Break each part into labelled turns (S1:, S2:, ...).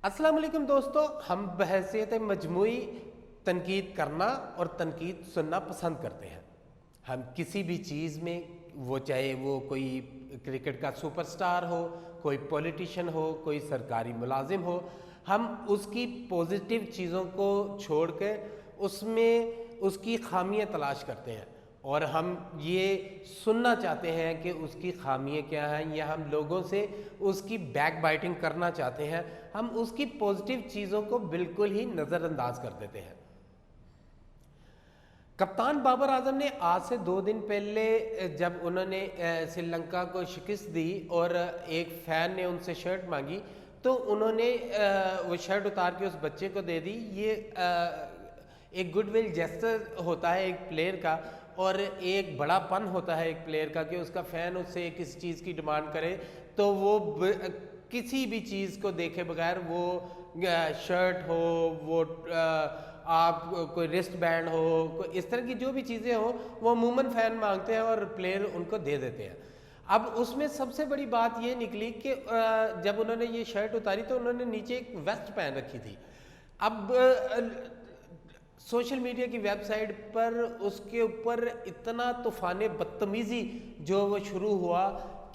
S1: अस्सलाम वालेकुम दोस्तों, हम बहैसियत मजमूई तनकीद करना और तनकीद सुनना पसंद करते हैं। हम किसी भी चीज़ में, वो चाहे वो कोई क्रिकेट का सुपरस्टार हो, कोई पॉलिटिशियन हो, कोई सरकारी मुलाजिम हो, हम उसकी पॉजिटिव चीज़ों को छोड़ के उसमें उसकी खामियां तलाश करते हैं और हम ये सुनना चाहते हैं कि उसकी खामियां क्या हैं, या हम लोगों से उसकी बैक बाइटिंग करना चाहते हैं। हम उसकी पॉजिटिव चीज़ों को बिल्कुल ही नज़रअंदाज कर देते हैं। कप्तान बाबर आजम ने आज से 2 दिन पहले जब उन्होंने श्रीलंका को शिकस्त दी और एक फ़ैन ने उनसे शर्ट मांगी, तो उन्होंने वो शर्ट उतार के उस बच्चे को दे दी। ये एक गुडविल जेस्चर होता है एक प्लेयर का, और एक बड़ापन होता है एक प्लेयर का कि उसका फ़ैन उससे किसी चीज़ की डिमांड करे तो वो किसी भी चीज़ को देखे बगैर, वो शर्ट हो, वो आप कोई रिस्ट बैंड हो, कोई इस तरह की जो भी चीज़ें हो, वो अमूमन फ़ैन मांगते हैं और प्लेयर उनको दे देते हैं। अब उसमें सबसे बड़ी बात ये निकली कि जब उन्होंने ये शर्ट उतारी तो उन्होंने नीचे एक वेस्ट पहन रखी थी। अब सोशल मीडिया की वेबसाइट पर उसके ऊपर इतना तूफ़ान बदतमीज़ी जो वो शुरू हुआ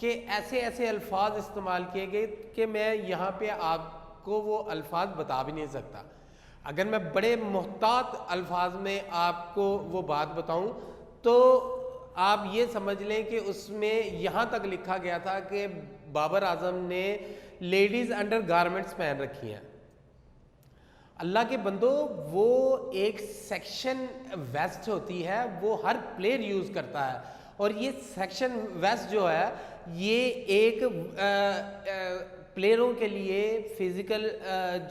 S1: कि ऐसे ऐसे अल्फाज इस्तेमाल किए गए कि मैं यहाँ पे आपको वो अल्फाज बता भी नहीं सकता। अगर मैं बड़े मुहतात अल्फाज में आपको वो बात बताऊं तो आप ये समझ लें कि उसमें यहाँ तक लिखा गया था कि बाबर आजम ने लेडीज़ अंडर गारमेंट्स पहन रखी हैं। अल्लाह के बंदो, वो एक सेक्शन वेस्ट होती है, वो हर प्लेयर यूज़ करता है, और ये सेक्शन वेस्ट जो है ये एक प्लेयरों के लिए फिज़िकल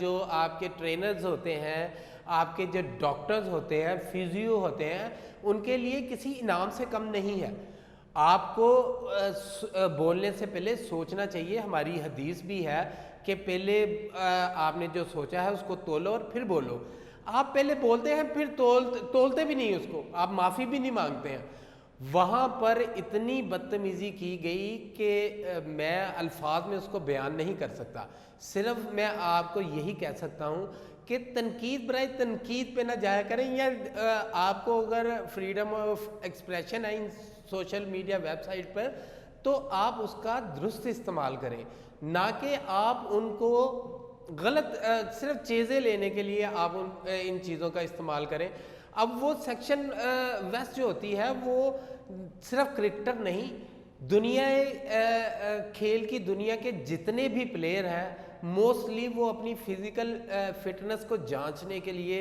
S1: जो आपके ट्रेनर्स होते हैं, आपके जो डॉक्टर्स होते हैं, फिजियो होते हैं, उनके लिए किसी इनाम से कम नहीं है। आपको बोलने से पहले सोचना चाहिए। हमारी हदीस भी है कि पहले आपने जो सोचा है उसको तोलो और फिर बोलो। आप पहले बोलते हैं फिर तोलते भी नहीं उसको, आप माफ़ी भी नहीं मांगते हैं। वहाँ पर इतनी बदतमीज़ी की गई कि मैं अल्फाज में उसको बयान नहीं कर सकता। सिर्फ मैं आपको यही कह सकता हूँ कि तनकीद बराए तनकीद पे ना जाया करें, या आपको अगर फ्रीडम ऑफ एक्सप्रेशन है इन सोशल मीडिया वेबसाइट पर, तो आप उसका दुरुस्त इस्तेमाल करें, ना कि आप उनको गलत सिर्फ चीज़ें लेने के लिए आप इन चीज़ों का इस्तेमाल करें। अब वो सेक्शन वेस्ट जो होती है वो सिर्फ क्रिकेटर नहीं, दुनिया खेल की दुनिया के जितने भी प्लेयर हैं मोस्टली वो अपनी फिज़िकल फिटनेस को जांचने के लिए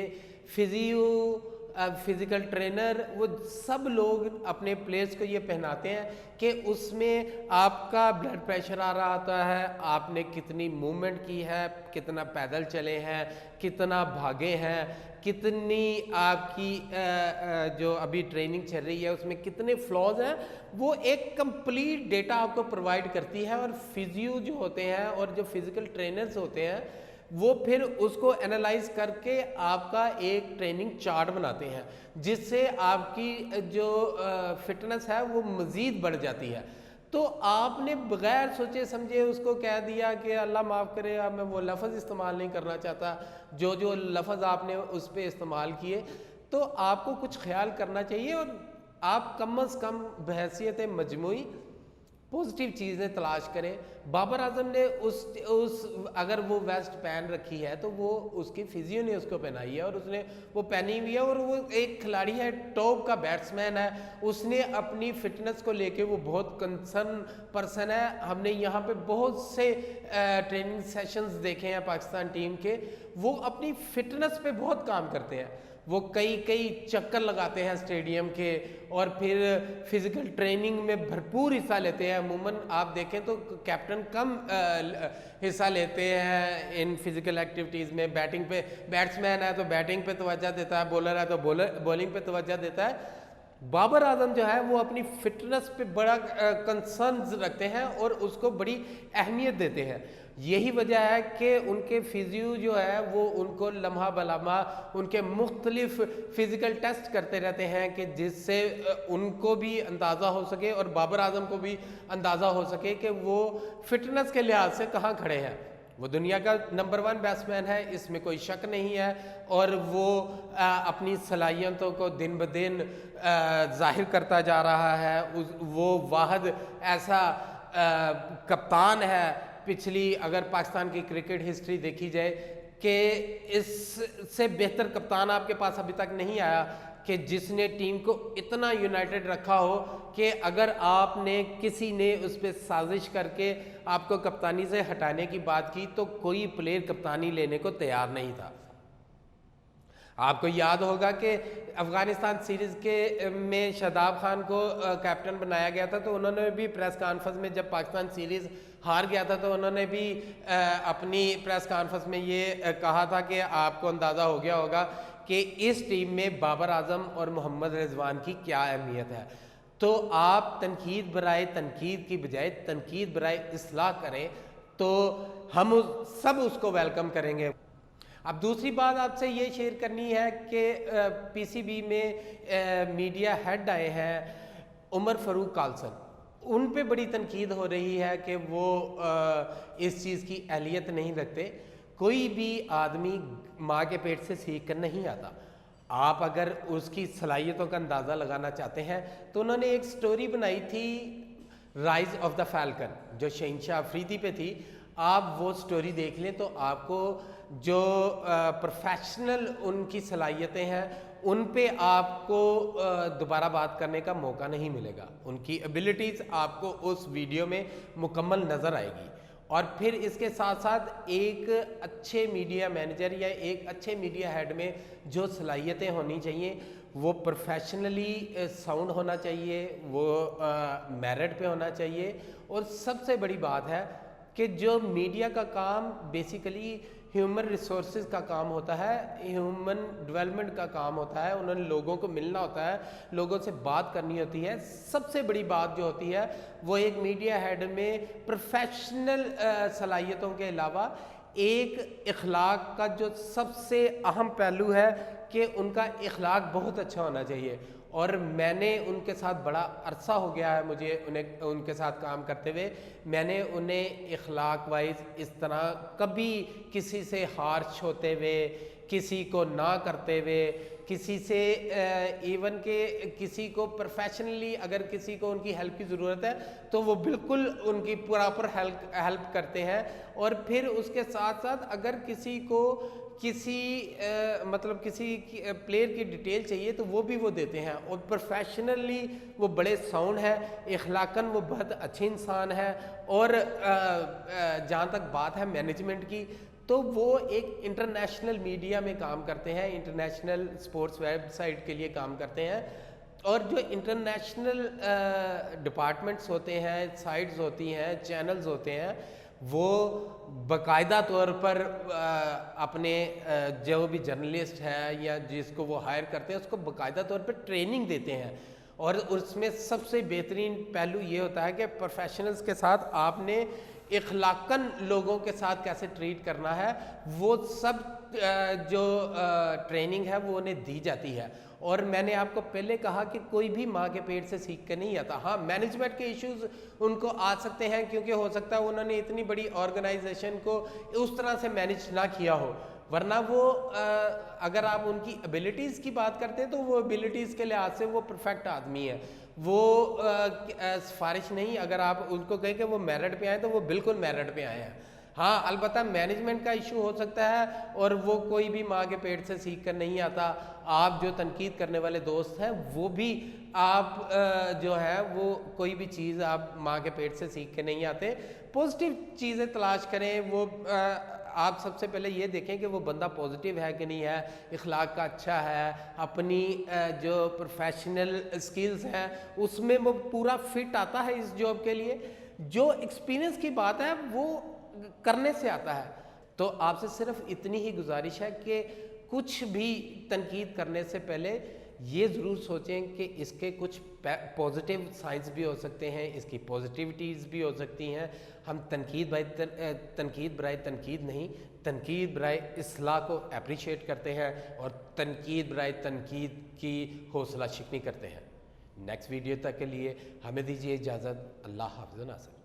S1: फिज़िकल ट्रेनर, वो सब लोग अपने प्लेयर्स को ये पहनाते हैं कि उसमें आपका ब्लड प्रेशर आ रहा होता है, आपने कितनी मूवमेंट की है, कितना पैदल चले हैं, कितना भागे हैं, कितनी आपकी जो अभी ट्रेनिंग चल रही है उसमें कितने फ्लॉज हैं, वो एक कंप्लीट डेटा आपको प्रोवाइड करती है। और फिजियो जो होते हैं और जो फिज़िकल ट्रेनर्स होते हैं वो फिर उसको एनालाइज करके आपका एक ट्रेनिंग चार्ट बनाते हैं, जिससे आपकी जो फिटनेस है वो मज़ीद बढ़ जाती है। तो आपने बगैर सोचे समझे उसको कह दिया कि अल्लाह माफ़ करे, अब मैं वो लफ्ज़ इस्तेमाल नहीं करना चाहता, जो जो लफ्ज़ आपने उस पर इस्तेमाल किए, तो आपको कुछ ख्याल करना चाहिए और आप कम अज़ कम बहैसियत मजमूई पॉजिटिव चीज़ें तलाश करें। बाबर आजम ने उस अगर वो वेस्ट पहन रखी है तो वो उसकी फिजियो ने उसको पहनाई है और उसने वो पहनी हुई है, और वो एक खिलाड़ी है, टॉप का बैट्समैन है, उसने अपनी फिटनेस को लेके वो बहुत कंसर्न पर्सन है। हमने यहाँ पे बहुत से ट्रेनिंग सेशंस देखे हैं पाकिस्तान टीम के, वो अपनी फिटनेस पे बहुत काम करते हैं। वो कई चक्कर लगाते हैं स्टेडियम के और फिर फिज़िकल ट्रेनिंग में भरपूर हिस्सा लेते हैं। अमूमन आप देखें तो कैप्टन कम हिस्सा लेते हैं इन फिज़िकल एक्टिविटीज़ में। बैटिंग पे बैट्समैन है तो बैटिंग पे तवज्जो देता है, बॉलर है तो बॉलिंग पे तवज्जो देता है। बाबर आजम जो है वो अपनी फिटनेस पे बड़ा कंसर्न रखते हैं और उसको बड़ी अहमियत देते हैं। यही वजह है कि उनके फिजियो जो है वो उनको लम्हा बलम्हा उनके मुख्तलिफ फ़िज़िकल टेस्ट करते रहते हैं कि जिससे उनको भी अंदाज़ा हो सके और बाबर आजम को भी अंदाज़ा हो सके कि वो फिटनेस के लिहाज से कहाँ खड़े हैं। وہ دنیا کا نمبر 1 بیٹسمین ہے، اس میں کوئی شک نہیں ہے، اور وہ اپنی صلاحیتوں کو دن بدن ظاہر کرتا جا رہا ہے۔ وہ واحد ایسا کپتان ہے پچھلی، اگر پاکستان کی کرکٹ ہسٹری دیکھی جائے، کہ اس سے بہتر کپتان آپ کے پاس ابھی تک نہیں آیا کہ جس نے ٹیم کو اتنا یونائٹڈ رکھا ہو کہ اگر آپ نے کسی نے اس پہ سازش کر کے آپ کو کپتانی سے ہٹانے کی بات کی تو کوئی پلیئر کپتانی لینے کو تیار نہیں تھا۔ آپ کو یاد ہوگا کہ افغانستان سیریز کے میں شاداب خان کو کیپٹن بنایا گیا تھا، تو انہوں نے بھی پریس کانفرنس میں، جب پاکستان سیریز ہار گیا تھا، تو انہوں نے بھی اپنی پریس کانفرنس میں یہ کہا تھا کہ آپ کو اندازہ ہو گیا ہوگا کہ اس ٹیم میں بابر اعظم اور محمد رضوان کی کیا اہمیت ہے۔ تو آپ تنقید برائے تنقید کی بجائے تنقید برائے اصلاح کریں تو ہم سب اس کو ویلکم کریں گے۔ اب دوسری بات آپ سے یہ شیئر کرنی ہے کہ پی سی بی میں میڈیا ہیڈ آئے ہیں عمر فاروق کالسن، ان پہ بڑی تنقید ہو رہی ہے کہ وہ اس چیز کی اہلیت نہیں رکھتے۔ کوئی بھی آدمی ماں کے پیٹ سے سیکھ کر نہیں آتا۔ آپ اگر اس کی صلاحیتوں کا اندازہ لگانا چاہتے ہیں تو انہوں نے ایک سٹوری بنائی تھی رائز آف دا فیلکن، جو شہنشاہ افریدی پہ تھی۔ آپ وہ سٹوری دیکھ لیں تو آپ کو جو پروفیشنل ان کی صلاحیتیں ہیں ان پہ آپ کو دوبارہ بات کرنے کا موقع نہیں ملے گا۔ ان کی ایبلٹیز آپ کو اس ویڈیو میں مکمل نظر آئے گی۔ اور پھر اس کے ساتھ ساتھ ایک اچھے میڈیا مینیجر یا ایک اچھے میڈیا ہیڈ میں جو صلاحیتیں ہونی چاہیے وہ پروفیشنلی ساؤنڈ ہونا چاہیے، وہ میرٹ پہ ہونا چاہیے، اور سب سے بڑی بات ہے کہ جو میڈیا کا کام بیسیکلی ہیومن ریسورسز کا کام ہوتا ہے، ہیومن ڈیولپمنٹ کا کام ہوتا ہے، انہوں نے لوگوں کو ملنا ہوتا ہے، لوگوں سے بات کرنی ہوتی ہے۔ سب سے بڑی بات جو ہوتی ہے وہ ایک میڈیا ہیڈ میں پروفیشنل صلاحیتوں کے علاوہ ایک اخلاق کا جو سب سے اہم پہلو ہے کہ ان کا اخلاق بہت اچھا ہونا چاہیے۔ اور میں نے ان کے ساتھ بڑا عرصہ ہو گیا ہے مجھے ان کے ساتھ کام کرتے ہوئے، میں نے انہیں اخلاق وائز اس طرح کبھی کسی سے ہارش ہوتے ہوئے، کسی کو نہ کرتے ہوئے، کسی سے ایون کہ کسی کو پروفیشنلی اگر کسی کو ان کی ہیلپ کی ضرورت ہے تو وہ بالکل ان کی پراپر ہیلپ کرتے ہیں۔ اور پھر اس کے ساتھ ساتھ اگر کسی کو کسی پلیئر کی ڈیٹیل چاہیے تو وہ بھی وہ دیتے ہیں، اور پروفیشنلی وہ بڑے ساؤنڈ ہے، اخلاقاً وہ بہت اچھے انسان ہے۔ اور جہاں تک بات ہے مینجمنٹ کی تو وہ ایک انٹرنیشنل میڈیا میں کام کرتے ہیں، انٹرنیشنل سپورٹس ویب سائٹ کے لیے کام کرتے ہیں، اور جو انٹرنیشنل ڈپارٹمنٹس ہوتے ہیں، سائٹس ہوتی ہیں، چینلز ہوتے ہیں، وہ باقاعدہ طور پر اپنے جو بھی جرنلسٹ ہے یا جس کو وہ ہائر کرتے ہیں اس کو باقاعدہ طور پر ٹریننگ دیتے ہیں۔ اور اس میں سب سے بہترین پہلو یہ ہوتا ہے کہ پروفیشنلز کے ساتھ آپ نے اخلاقاً لوگوں کے ساتھ کیسے ٹریٹ کرنا ہے، وہ سب جو ٹریننگ ہے وہ انہیں دی جاتی ہے۔ اور میں نے آپ کو پہلے کہا کہ کوئی بھی ماں کے پیٹ سے سیکھ کے نہیں آتا۔ ہاں مینجمنٹ کے ایشوز ان کو آ سکتے ہیں کیونکہ ہو سکتا ہے انہوں نے اتنی بڑی آرگنائزیشن کو اس طرح سے مینج نہ کیا ہو، ورنہ وہ اگر آپ ان کی ایبلٹیز کی بات کرتے ہیں تو وہ ایبلٹیز کے لحاظ سے وہ پرفیکٹ آدمی ہے۔ وہ سفارش نہیں، اگر آپ ان کو کہیں کہ وہ میرٹ پہ آئیں تو وہ بالکل میرٹ پہ آئے ہیں۔ ہاں البتہ مینجمنٹ کا ایشو ہو سکتا ہے اور وہ کوئی بھی ماں کے پیٹ سے سیکھ کر نہیں آتا۔ آپ جو تنقید کرنے والے دوست ہیں وہ بھی آپ جو ہے وہ کوئی بھی چیز آپ ماں کے پیٹ سے سیکھ کے نہیں آتے، پازیٹیو چیزیں تلاش کریں۔ وہ آپ سب سے پہلے یہ دیکھیں کہ وہ بندہ پازیٹیو ہے کہ نہیں ہے، اخلاق کا اچھا ہے، اپنی جو پروفیشنل سکلز ہیں اس میں وہ پورا فٹ آتا ہے اس جاب کے لیے۔ جو ایکسپیرینس کی بات ہے وہ کرنے سے آتا ہے۔ تو آپ سے صرف اتنی ہی گزارش ہے کہ کچھ بھی تنقید کرنے سے پہلے یہ ضرور سوچیں کہ اس کے کچھ پازیٹیو سائنس بھی ہو سکتے ہیں، اس کی پازیٹیوٹیز بھی ہو سکتی ہیں۔ ہم تنقید برائے تنقید نہیں، تنقید برائے اصلاح کو اپریشیٹ کرتے ہیں اور تنقید برائے تنقید کی حوصلہ شکنی کرتے ہیں۔ نیکسٹ ویڈیو تک کے لیے ہمیں دیجیے اجازت۔ اللہ حافظ و ناصر۔